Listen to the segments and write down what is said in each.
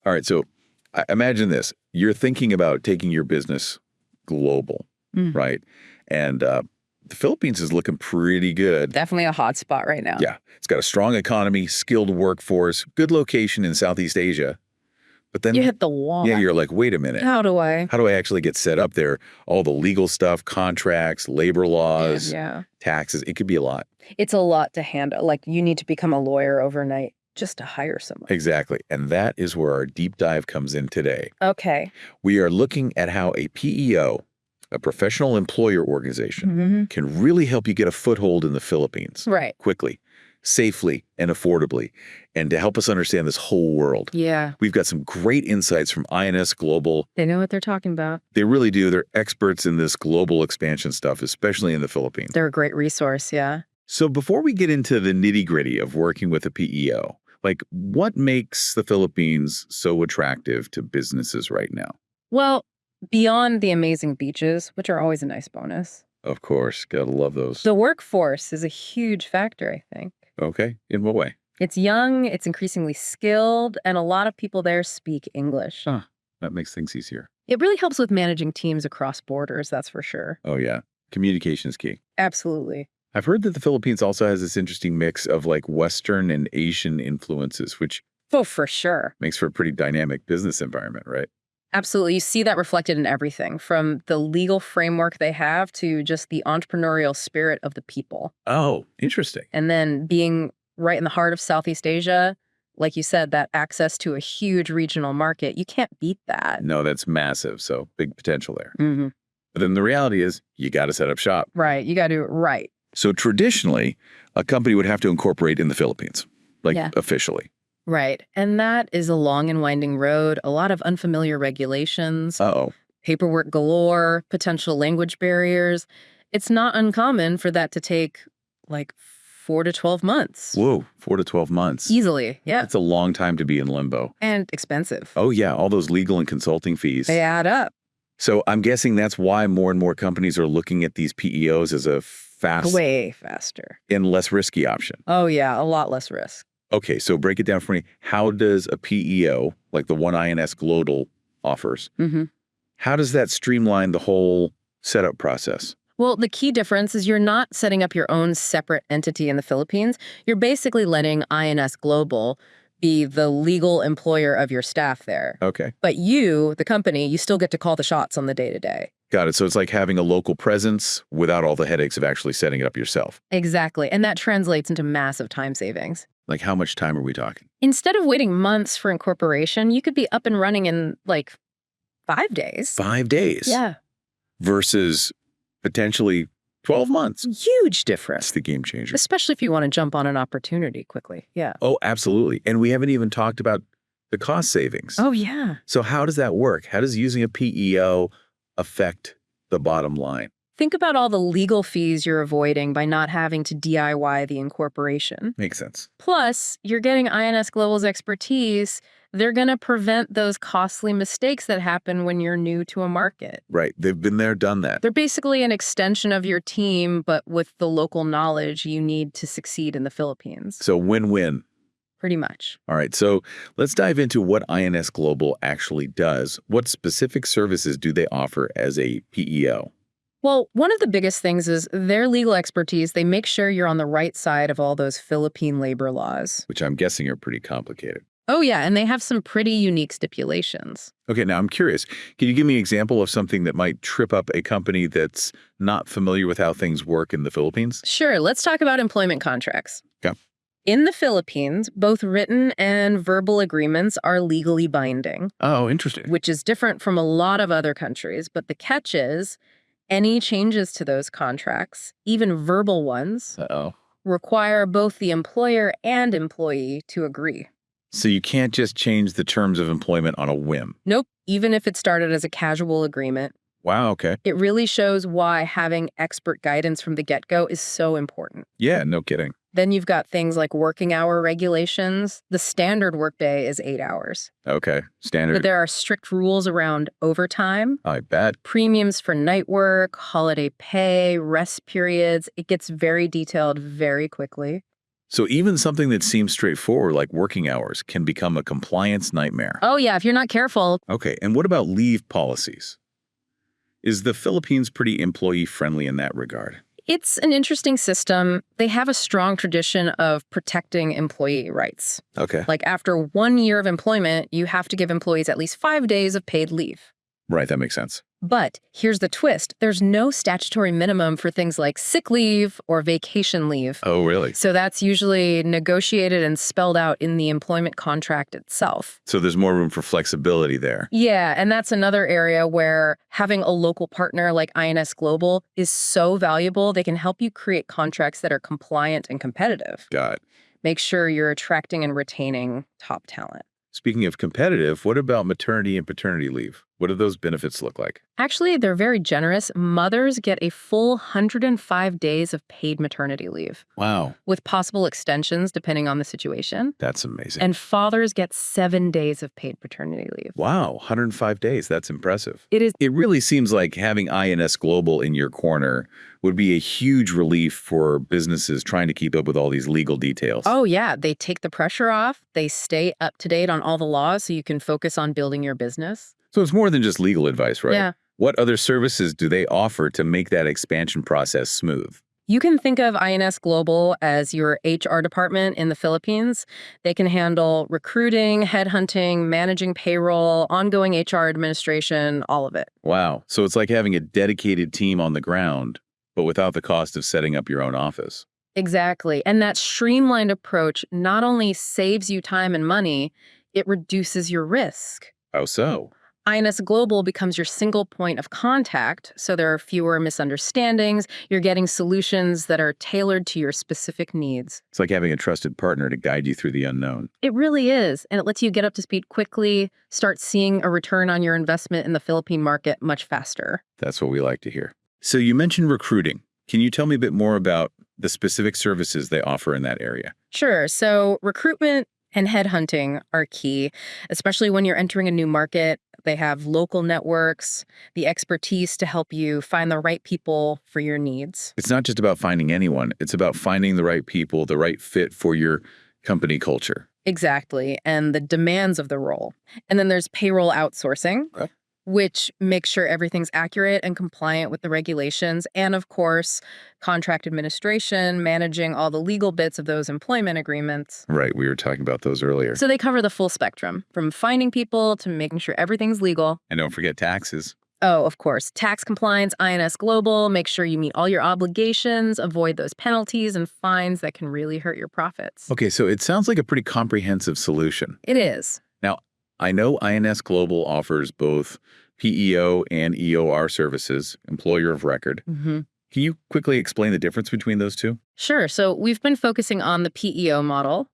All right. So imagine this. You're thinking about taking your business global, right? And the Philippines is looking pretty good. Definitely a hot spot right now. Yeah. It's got a strong economy, skilled workforce, good location in Southeast Asia. But then you hit the wall. Yeah, you're like, wait a minute. How do I actually get set up there? All the legal stuff, contracts, labor laws, taxes. It could be a lot. It's a lot to handle. Like, you need to become a lawyer overnight just to hire someone. Exactly. And that is where our deep dive comes in today. Okay. We are looking at how a PEO, a professional employer organization, can really help you get a foothold in the Philippines. Right. Quickly, safely, and affordably, and to help us understand this whole world. Yeah. We've got some great insights from INS Global. They know what they're talking about. They really do. They're experts in this global expansion stuff, especially in the Philippines. They're a great resource, yeah. So before we get into the nitty-gritty of working with a PEO, like, what makes the Philippines so attractive to businesses right now? Well, beyond the amazing beaches, which are always a nice bonus. Of course. Gotta love those. The workforce is a huge factor, I think. Okay. In what way? It's young, it's increasingly skilled, and a lot of people there speak English. Huh. That makes things easier. It really helps with managing teams across borders, that's for sure. Oh, yeah. Communication is key. Absolutely. I've heard that the Philippines also has this interesting mix of like Western and Asian influences, which For sure. makes for a pretty dynamic business environment, right? Absolutely. You see that reflected in everything, from the legal framework they have to just the entrepreneurial spirit of the people. Oh, interesting. And then being right in the heart of Southeast Asia, like you said, that access to a huge regional market, you can't beat that. No, that's massive. So big potential there. Mm-hmm. But then the reality is you got to set up shop. Right. You got to do it right. So traditionally, a company would have to incorporate in the Philippines, like officially. Right. And that is a long and winding road, a lot of unfamiliar regulations, paperwork galore, potential language barriers. It's not uncommon for that to take like 4 to 12 months. Whoa, 4 to 12 months. Easily, yeah. That's a long time to be in limbo. And expensive. Oh, yeah, all those legal and consulting fees. They add up. So I'm guessing that's why more and more companies are looking at these PEOs as a way faster and less risky option. Oh, yeah, a lot less risk. Okay, so break it down for me. How does a PEO, like the one INS Global offers, how does that streamline the whole setup process? Well, the key difference is you're not setting up your own separate entity in the Philippines. You're basically letting INS Global be the legal employer of your staff there. Okay. But you, the company, you still get to call the shots on the day-to-day. Got it. So it's like having a local presence without all the headaches of actually setting it up yourself. Exactly. And that translates into massive time savings. Like, how much time are we talking? Instead of waiting months for incorporation, you could be up and running in like 5 days. 5 days? Yeah. Versus potentially 12 months. Huge difference. That's the game changer. Especially if you want to jump on an opportunity quickly. Yeah. Oh, absolutely. And we haven't even talked about the cost savings. Oh, yeah. So how does that work? How does using a PEO affect the bottom line? Think about all the legal fees you're avoiding by not having to DIY the incorporation. Makes sense. Plus, you're getting INS Global's expertise. They're going to prevent those costly mistakes that happen when you're new to a market. Right. They've been there, done that. They're basically an extension of your team, but with the local knowledge you need to succeed in the Philippines. So win-win. Pretty much. All right. So let's dive into what INS Global actually does. What specific services do they offer as a PEO? Well, one of the biggest things is their legal expertise. They make sure you're on the right side of all those Philippine labor laws. Which I'm guessing are pretty complicated. Oh, yeah. And they have some pretty unique stipulations. Okay. Now, I'm curious. Can you give me an example of something that might trip up a company that's not familiar with how things work in the Philippines? Sure. Let's talk about employment contracts. Okay. In the Philippines, both written and verbal agreements are legally binding. Oh, interesting. Which is different from a lot of other countries. But the catch is, any changes to those contracts, even verbal ones, require both the employer and employee to agree. So you can't just change the terms of employment on a whim? Nope, even if it started as a casual agreement. Wow, okay. It really shows why having expert guidance from the get-go is so important. Yeah, no kidding. Then you've got things like working hour regulations. The standard workday is 8 hours. Okay, standard. But there are strict rules around overtime. I bet. Premiums for night work, holiday pay, rest periods. It gets very detailed very quickly. So even something that seems straightforward, like working hours, can become a compliance nightmare. Oh, yeah, if you're not careful. Okay, and what about leave policies? Is the Philippines pretty employee-friendly in that regard? It's an interesting system. They have a strong tradition of protecting employee rights. Okay. Like after 1 year of employment, you have to give employees at least 5 days of paid leave. Right, that makes sense. But here's the twist. There's no statutory minimum for things like sick leave or vacation leave. Oh, really? So that's usually negotiated and spelled out in the employment contract itself. So there's more room for flexibility there. Yeah, and that's another area where having a local partner like INS Global is so valuable. They can help you create contracts that are compliant and competitive. Got it. Make sure you're attracting and retaining top talent. Speaking of competitive, what about maternity and paternity leave? What do those benefits look like? Actually, they're very generous. Mothers get a full 105 days of paid maternity leave. Wow. With possible extensions depending on the situation. That's amazing. And fathers get 7 days of paid paternity leave. Wow, 105 days. That's impressive. It is. It really seems like having INS Global in your corner would be a huge relief for businesses trying to keep up with all these legal details. Oh, yeah. They take the pressure off. They stay up to date on all the laws so you can focus on building your business. So it's more than just legal advice, right? Yeah. What other services do they offer to make that expansion process smooth? You can think of INS Global as your HR department in the Philippines. They can handle recruiting, headhunting, managing payroll, ongoing HR administration, all of it. Wow. So it's like having a dedicated team on the ground, but without the cost of setting up your own office. Exactly. And that streamlined approach not only saves you time and money, it reduces your risk. How so? INS Global becomes your single point of contact, so there are fewer misunderstandings. You're getting solutions that are tailored to your specific needs. It's like having a trusted partner to guide you through the unknown. It really is, and it lets you get up to speed quickly, start seeing a return on your investment in the Philippine market much faster. That's what we like to hear. So you mentioned recruiting. Can you tell me a bit more about the specific services they offer in that area? Sure. So recruitment and headhunting are key, especially when you're entering a new market. They have local networks, the expertise to help you find the right people for your needs. It's not just about finding anyone. It's about finding the right people, the right fit for your company culture. Exactly, and the demands of the role. And then there's payroll outsourcing, which makes sure everything's accurate and compliant with the regulations. And of course, contract administration, managing all the legal bits of those employment agreements. Right, we were talking about those earlier. So they cover the full spectrum, from finding people to making sure everything's legal. And don't forget taxes. Oh, of course. Tax compliance, INS Global, make sure you meet all your obligations, avoid those penalties and fines that can really hurt your profits. Okay, so it sounds like a pretty comprehensive solution. It is. Now, I know INS Global offers both PEO and EOR services, employer of record. Mm-hmm. Can you quickly explain the difference between those two? Sure. So we've been focusing on the PEO model,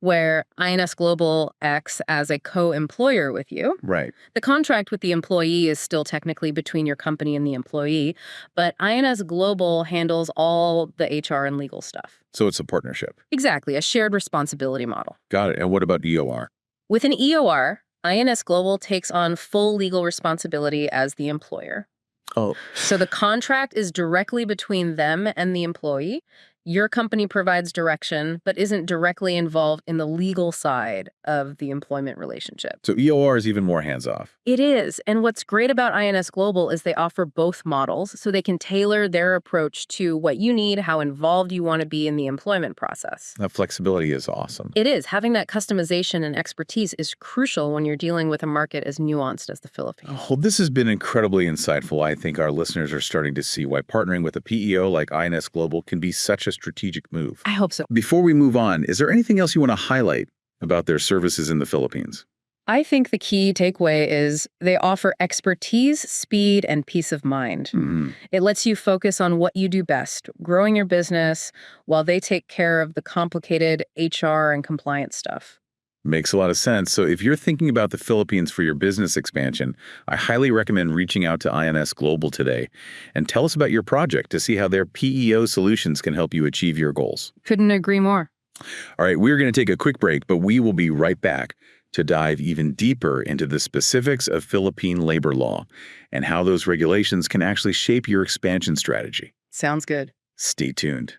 where INS Global acts as a co-employer with you. Right. The contract with the employee is still technically between your company and the employee, but INS Global handles all the HR and legal stuff. So it's a partnership. Exactly, a shared responsibility model. Got it. And what about EOR? With an EOR, INS Global takes on full legal responsibility as the employer. Oh. So the contract is directly between them and the employee. Your company provides direction, but isn't directly involved in the legal side of the employment relationship. So EOR is even more hands-off. It is. And what's great about INS Global is they offer both models, so they can tailor their approach to what you need, how involved you want to be in the employment process. That flexibility is awesome. It is. Having that customization and expertise is crucial when you're dealing with a market as nuanced as the Philippines. Well, this has been incredibly insightful. I think our listeners are starting to see why partnering with a PEO like INS Global can be such a strategic move. I hope so. Before we move on, is there anything else you want to highlight about their services in the Philippines? I think the key takeaway is they offer expertise, speed, and peace of mind. Mm-hmm. It lets you focus on what you do best, growing your business, while they take care of the complicated HR and compliance stuff. Makes a lot of sense. So if you're thinking about the Philippines for your business expansion, I highly recommend reaching out to INS Global today and tell us about your project to see how their PEO solutions can help you achieve your goals. Couldn't agree more. All right, we're going to take a quick break, but we will be right back to dive even deeper into the specifics of Philippine labor law and how those regulations can actually shape your expansion strategy. Sounds good. Stay tuned.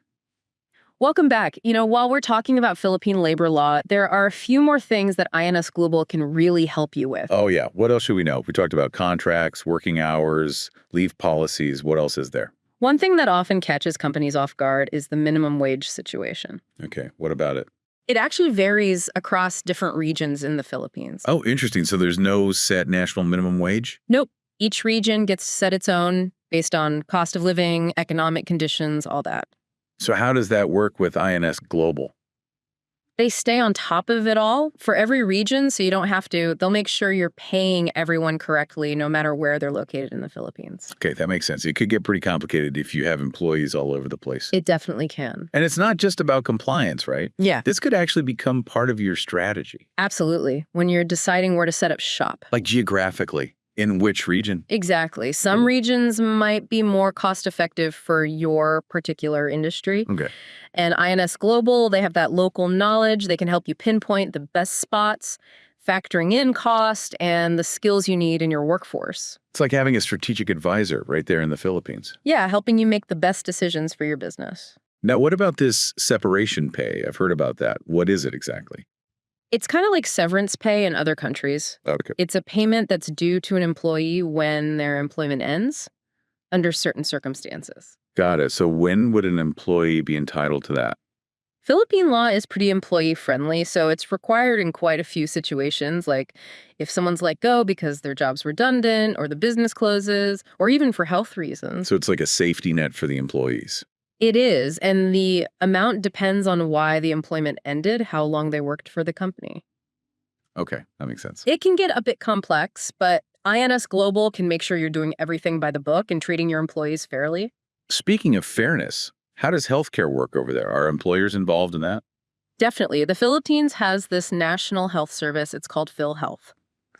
Welcome back. While we're talking about Philippine labor law, there are a few more things that INS Global can really help you with. Oh, yeah. What else should we know? We talked about contracts, working hours, leave policies. What else is there? One thing that often catches companies off guard is the minimum wage situation. Okay. What about it? It actually varies across different regions in the Philippines. Oh, interesting. So there's no set national minimum wage? Nope. Each region gets set its own based on cost of living, economic conditions, all that. So how does that work with INS Global? They stay on top of it all for every region, so you don't have to. They'll make sure you're paying everyone correctly, no matter where they're located in the Philippines. Okay, that makes sense. It could get pretty complicated if you have employees all over the place. It definitely can. And it's not just about compliance, right? Yeah. This could actually become part of your strategy. Absolutely. When you're deciding where to set up shop. Like geographically, in which region? Exactly. Some regions might be more cost effective for your particular industry. Okay. And INS Global, they have that local knowledge. They can help you pinpoint the best spots, factoring in cost and the skills you need in your workforce. It's like having a strategic advisor right there in the Philippines. Yeah, helping you make the best decisions for your business. Now, what about this separation pay? I've heard about that. What is it exactly? It's kind of like severance pay in other countries. Okay. It's a payment that's due to an employee when their employment ends under certain circumstances. Got it. So when would an employee be entitled to that? Philippine law is pretty employee friendly, so it's required in quite a few situations, like if someone's let go because their job's redundant or the business closes, or even for health reasons. So it's like a safety net for the employees. It is, and the amount depends on why the employment ended, how long they worked for the company. Okay, that makes sense. It can get a bit complex, but INS Global can make sure you're doing everything by the book and treating your employees fairly. Speaking of fairness, how does healthcare work over there? Are employers involved in that? Definitely. The Philippines has this national health service. It's called PhilHealth.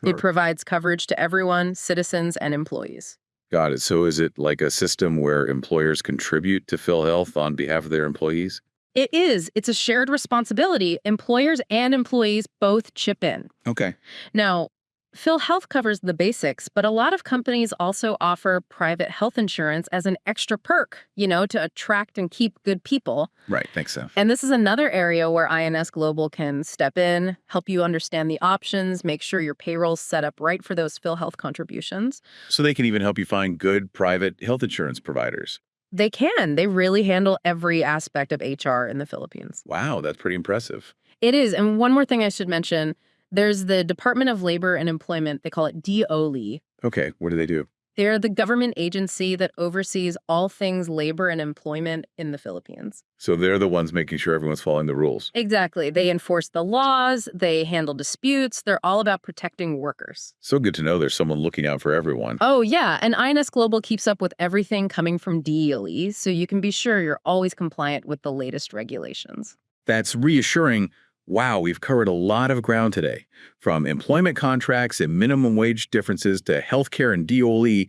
It provides coverage to everyone, citizens and employees. Got it. So is it like a system where employers contribute to PhilHealth on behalf of their employees? It is. It's a shared responsibility. Employers and employees both chip in. Okay. Now, PhilHealth covers the basics, but a lot of companies also offer private health insurance as an extra perk, to attract and keep good people. Right. Thanks so. And this is another area where INS Global can step in, help you understand the options, make sure your payroll's set up right for those PhilHealth contributions. So they can even help you find good private health insurance providers. They can. They really handle every aspect of HR in the Philippines. Wow, that's pretty impressive. It is. And one more thing I should mention, there's the Department of Labor and Employment. They call it DOLE. Okay, what do they do? They're the government agency that oversees all things labor and employment in the Philippines. So they're the ones making sure everyone's following the rules. Exactly. They enforce the laws. They handle disputes. They're all about protecting workers. So good to know there's someone looking out for everyone. Oh, yeah. And INS Global keeps up with everything coming from DOLE, so you can be sure you're always compliant with the latest regulations. That's reassuring. Wow, we've covered a lot of ground today, from employment contracts and minimum wage differences to healthcare and DOLE.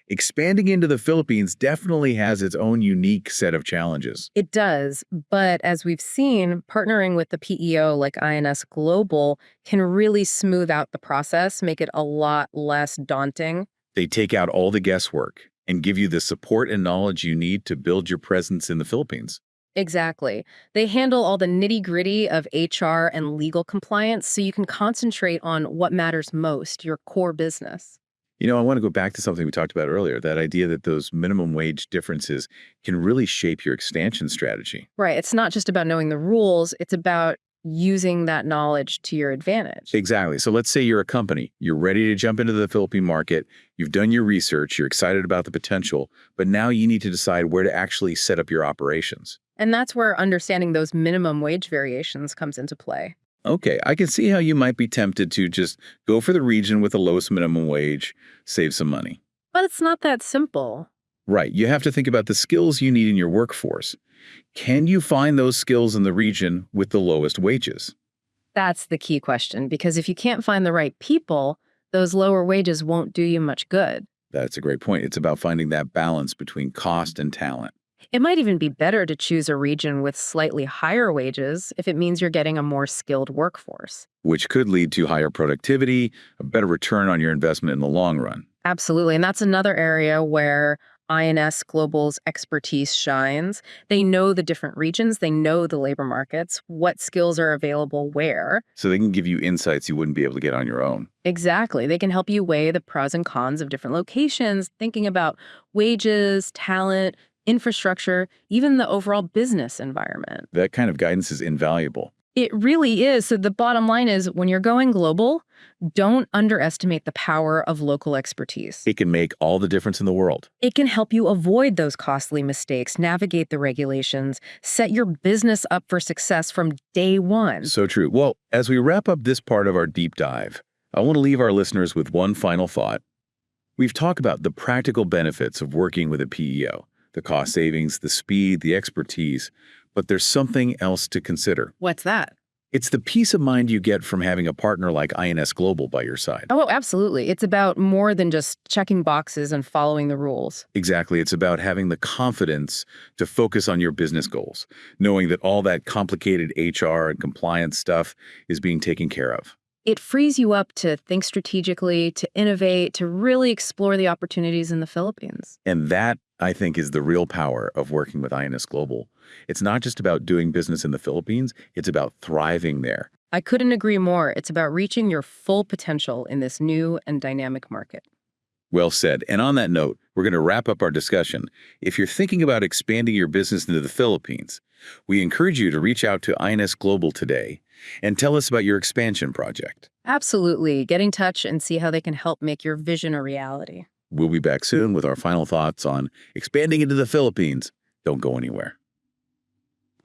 Expanding into the Philippines definitely has its own unique set of challenges. It does, but as we've seen, partnering with the PEO like INS Global can really smooth out the process, make it a lot less daunting. They take out all the guesswork and give you the support and knowledge you need to build your presence in the Philippines. Exactly. They handle all the nitty-gritty of HR and legal compliance, so you can concentrate on what matters most, your core business. I want to go back to something we talked about earlier, that idea that those minimum wage differences can really shape your expansion strategy. Right. It's not just about knowing the rules. It's about using that knowledge to your advantage. Exactly. So let's say you're a company. You're ready to jump into the Philippine market. You've done your research. You're excited about the potential. But now you need to decide where to actually set up your operations. And that's where understanding those minimum wage variations comes into play. Okay, I can see how you might be tempted to just go for the region with the lowest minimum wage, save some money. But it's not that simple. Right, you have to think about the skills you need in your workforce. Can you find those skills in the region with the lowest wages? That's the key question, because if you can't find the right people, those lower wages won't do you much good. That's a great point. It's about finding that balance between cost and talent. It might even be better to choose a region with slightly higher wages if it means you're getting a more skilled workforce. Which could lead to higher productivity, a better return on your investment in the long run. Absolutely. And that's another area where INS Global's expertise shines. They know the different regions, they know the labor markets, what skills are available where. So they can give you insights you wouldn't be able to get on your own. Exactly. They can help you weigh the pros and cons of different locations, thinking about wages, talent, infrastructure, even the overall business environment. That kind of guidance is invaluable. It really is. So the bottom line is when you're going global, don't underestimate the power of local expertise. It can make all the difference in the world. It can help you avoid those costly mistakes, navigate the regulations, set your business up for success from day one. So true. Well, as we wrap up this part of our deep dive, I want to leave our listeners with one final thought. We've talked about the practical benefits of working with a PEO, the cost savings, the speed, the expertise, but there's something else to consider. What's that? It's the peace of mind you get from having a partner like INS Global by your side. Oh, absolutely. It's about more than just checking boxes and following the rules. Exactly. It's about having the confidence to focus on your business goals, knowing that all that complicated HR and compliance stuff is being taken care of. It frees you up to think strategically, to innovate, to really explore the opportunities in the Philippines. And that, I think, is the real power of working with INS Global. It's not just about doing business in the Philippines, it's about thriving there. I couldn't agree more. It's about reaching your full potential in this new and dynamic market. Well said. And on that note, we're going to wrap up our discussion. If you're thinking about expanding your business into the Philippines, we encourage you to reach out to INS Global today and tell us about your expansion project. Absolutely. Get in touch and see how they can help make your vision a reality. We'll be back soon with our final thoughts on expanding into the Philippines. Don't go anywhere.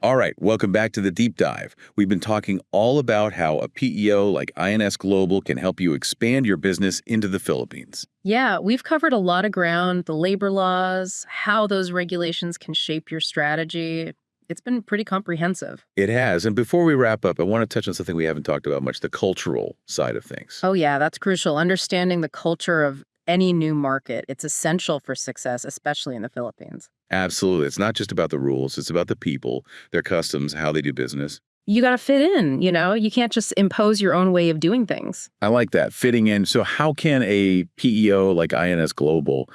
All right, welcome back to the Deep Dive. We've been talking all about how a PEO like INS Global can help you expand your business into the Philippines. Yeah, we've covered a lot of ground, the labor laws, how those regulations can shape your strategy. It's been pretty comprehensive. It has. And before we wrap up, I want to touch on something we haven't talked about much, the cultural side of things. Oh, yeah, that's crucial. Understanding the culture of any new market. It's essential for success, especially in the Philippines. Absolutely. It's not just about the rules. It's about the people, their customs, how they do business. You got to fit in, you can't just impose your own way of doing things. I like that, fitting in. So how can a PEO like INS Global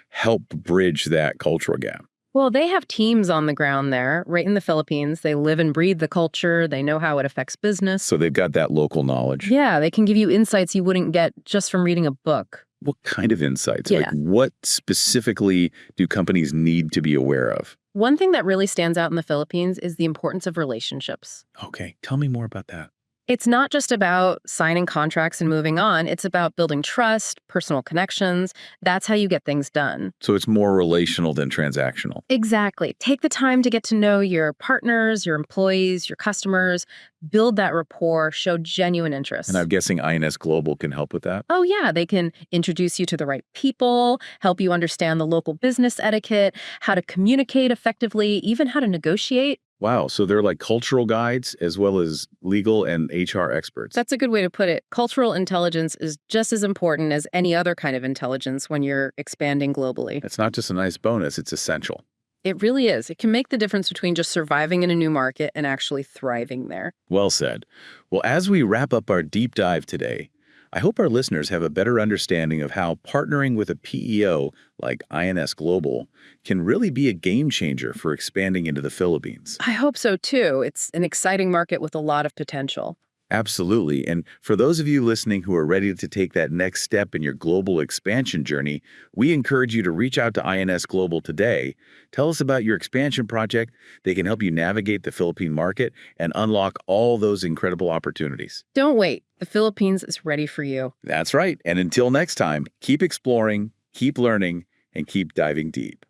help bridge that cultural gap? Well, they have teams on the ground there, right in the Philippines. They live and breathe the culture. They know how it affects business. So they've got that local knowledge. Yeah, they can give you insights you wouldn't get just from reading a book. What kind of insights? Yeah. Like what specifically do companies need to be aware of? One thing that really stands out in the Philippines is the importance of relationships. Okay, tell me more about that. It's not just about signing contracts and moving on. It's about building trust, personal connections. That's how you get things done. So it's more relational than transactional. Exactly. Take the time to get to know your partners, your employees, your customers, build that rapport, show genuine interest. And I'm guessing INS Global can help with that? Oh, yeah. They can introduce you to the right people, help you understand the local business etiquette, how to communicate effectively, even how to negotiate. Wow, so they're like cultural guides as well as legal and HR experts. That's a good way to put it. Cultural intelligence is just as important as any other kind of intelligence when you're expanding globally. It's not just a nice bonus, it's essential. It really is. It can make the difference between just surviving in a new market and actually thriving there. Well said. Well, as we wrap up our deep dive today, I hope our listeners have a better understanding of how partnering with a PEO like INS Global can really be a game changer for expanding into the Philippines. I hope so, too. It's an exciting market with a lot of potential. Absolutely. And for those of you listening who are ready to take that next step in your global expansion journey, we encourage you to reach out to INS Global today. Tell us about your expansion project. They can help you navigate the Philippine market and unlock all those incredible opportunities. Don't wait. The Philippines is ready for you. That's right. And until next time, keep exploring, keep learning, and keep diving deep.